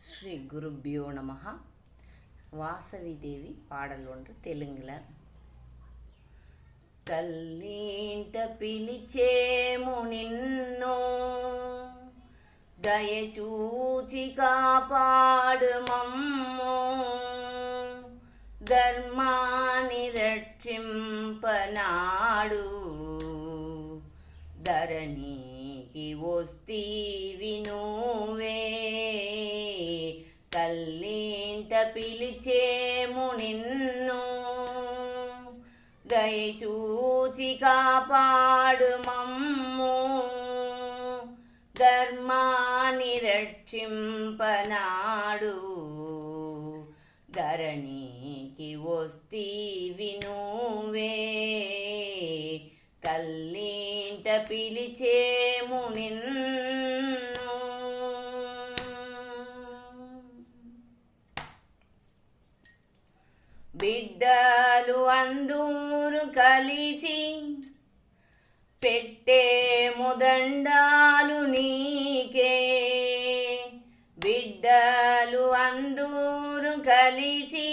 ஸ்ரீ குருபியோ நமஹ. வாசவி தேவி பாடல் ஒன்று தெலுங்குல. తల్లింట పిలిచేము నిన్ను, దయచూచి కాపాడు మమ్ము, ధర్మాన్ని రక్షింపనాడు, ధరణికి వస్తీవి నువ్వే. తల్లింట పిలిచేము నిన్ను, దయచూచి కాపాడు మమ్ము, ధర్మాన్ని రక్షింపనాడు, ధరణికి వస్తీవి నువ్వే. తల్లింట పిలిచేము నిన్ను. బిడ్డలు అందరూ కలిసి పెట్టేము దండాలు నీకే. బిడ్డలు అందరూ కలిసి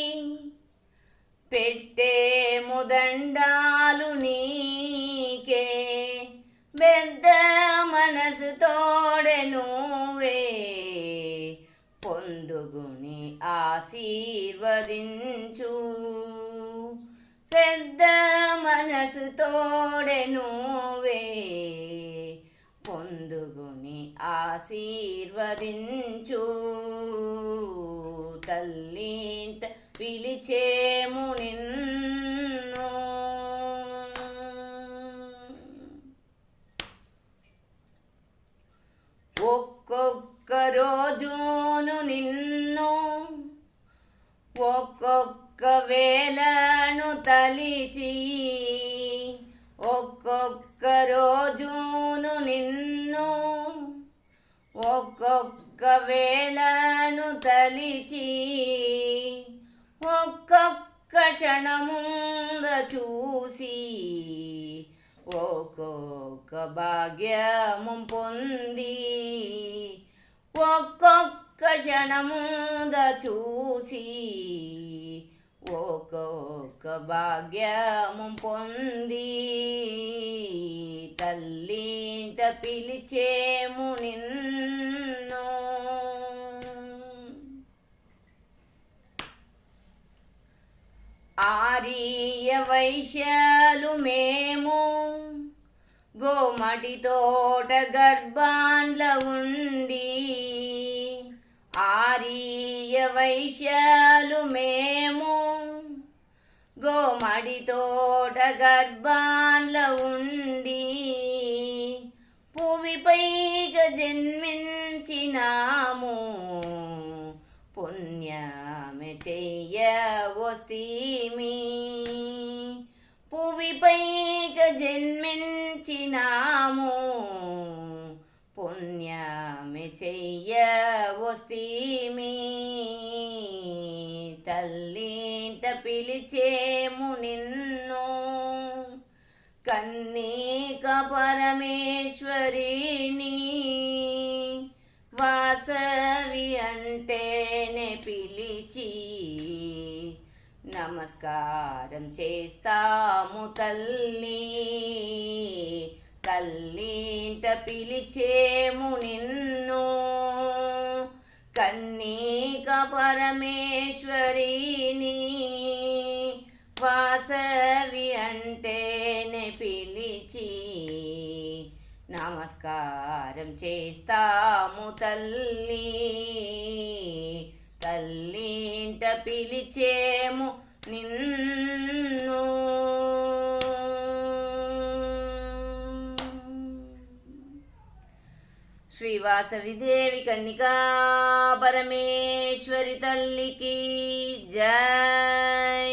పెట్టేము దండాలు నీకే. పెద్ద మనసు తోడే నువ్వే, పొందుగుని ఆశీర్వదించు. పెద్ద మనసు తోడే నువ్వే, పొందుగుని ఆశీర్వదించు. తల్లింట పిలిచేము నిన్ను. ఒక్కొక్క రోజును నిన్ను, ఒక్కొక్క వేళను తలిచి, ఒక్కొక్క రోజును నిన్ను, ఒక్కొక్క వేళను తలిచి, ఒక్కొక్క క్షణముంద చూసి, ఒక్కొక్క భాగ్యము పొంది, ఒక్కొక్క క్షణముంద చూసి, ఒక్కొక్క భాగ్యము పొంది. తల్లింట పిలిచేము నిన్ను. ఆర్య వైశ్యాలు మేము, గోమటి తోట గర్భాండ్ల ఉండి. ఆర్య వైశ్యాలు మేము, గోమటి తోట గర్భాండ్ల ఉండి. భూమిపైగా జన్మించినాము, పుణ్యమే చెయ్యవస్తీమి. భూమిపైగా జన్మించినాము, పుణ్యమే చెయ్యవస్తీమి. తల్లింట పిలిచేము నిన్ను. కన్నిక పరమేశ్వరిని, వాసవి అంటేనే పిలిచి, నమస్కారం చేస్తాము తల్లి. తల్లింట పిలిచేము నిన్ను. కన్నిక పరమేశ్వరిని, వాసవి అంటేనే పిలిచి, నమస్కారం చేస్తాము తల్లి. తల్లింట పిలిచేము నిన్ను. శ్రీ వాసవి దేవి కన్నికా పరమేశ్వరి తల్లికి జై.